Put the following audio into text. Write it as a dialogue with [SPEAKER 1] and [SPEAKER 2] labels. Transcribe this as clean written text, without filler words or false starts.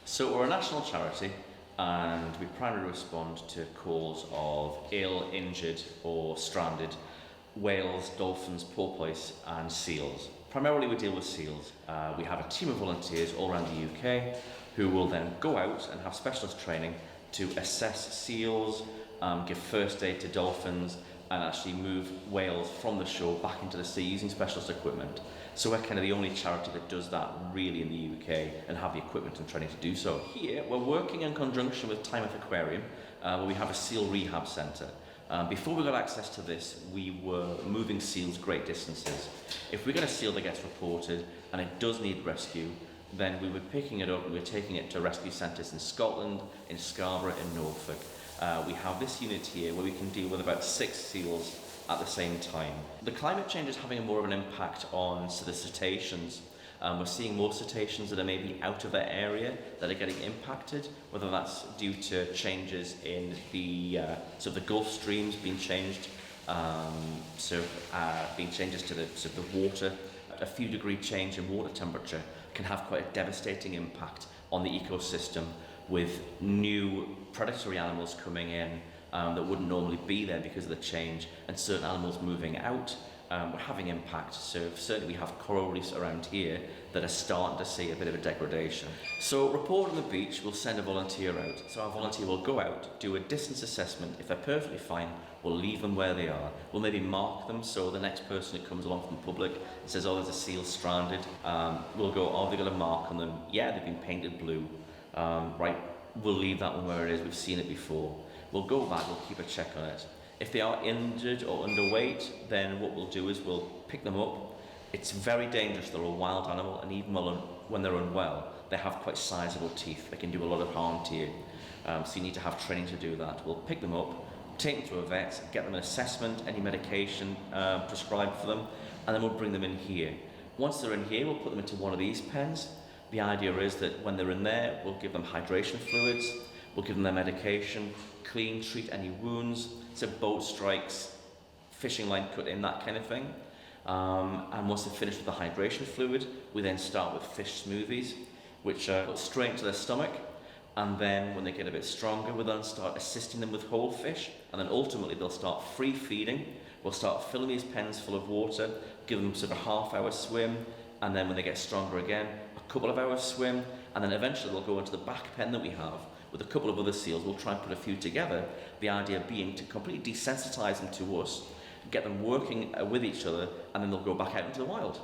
[SPEAKER 1] So we're a national charity and we primarily respond to calls of ill, injured or stranded whales, dolphins, porpoise and seals. Primarily we deal with seals. We have a team of volunteers all around the UK who will then go out and have specialist training to assess seals, give first aid to dolphins and actually move whales from the shore back into the sea using specialist equipment. So we're kind of the only charity that does that really in the UK and have the equipment and training to do so. Here we're working in conjunction with Tynemouth Aquarium where we have a seal rehab centre. Before we got access to this, we were moving seals great distances. If we get a seal that gets reported and it does need rescue, then we were picking it up and we were taking it to rescue centres in Scotland, in Scarborough, in Norfolk. We have this unit here where we can deal with about 6 seals at the same time. The climate change is having more of an impact on the cetaceans. We're seeing more cetaceans that are maybe out of their area that are getting impacted, whether that's due to changes in the the Gulf streams being changed, being changes to the water. A few degree change in water temperature can have quite a devastating impact on the ecosystem, with new predatory animals coming in that wouldn't normally be there because of the change, and certain animals moving out. We're having impact. So certainly we have coral reefs around here that are starting to see a bit of a degradation. So report on the beach, we'll send a volunteer out. So our volunteer will go out, do a distance assessment. If they're perfectly fine, we'll leave them where they are. We'll maybe mark them so the next person who comes along from the public and says, oh, there's a seal stranded, we'll go, oh, they've got a mark on them. Yeah, they've been painted blue. Right, we'll leave that one where it is. We've seen it before. We'll go back, we'll keep a check on it. If they are injured or underweight, then what we'll do is we'll pick them up. It's very dangerous, they're a wild animal, and even when they're unwell, they have quite sizable teeth. They can do a lot of harm to you. So you need to have training to do that. We'll pick them up, take them to a vet, get them an assessment, any medication prescribed for them, and then we'll bring them in here. Once they're in here, we'll put them into one of these pens. The idea is that when they're in there, we'll give them hydration fluids, we'll give them their medication, clean, treat any wounds, so boat strikes, fishing line cut in, that kind of thing. And once they're finished with the hydration fluid, we then start with fish smoothies, which are put straight into their stomach. And then when they get a bit stronger, we'll then start assisting them with whole fish. And then ultimately they'll start free feeding. We'll start filling these pens full of water, give them sort of a half-hour swim. And then when they get stronger again, a couple of hours swim. And then eventually they'll go into the back pen that we have with a couple of other seals. We'll try and put a few together. The idea being to completely desensitize them to us, get them working with each other, and then they'll go back out into the wild.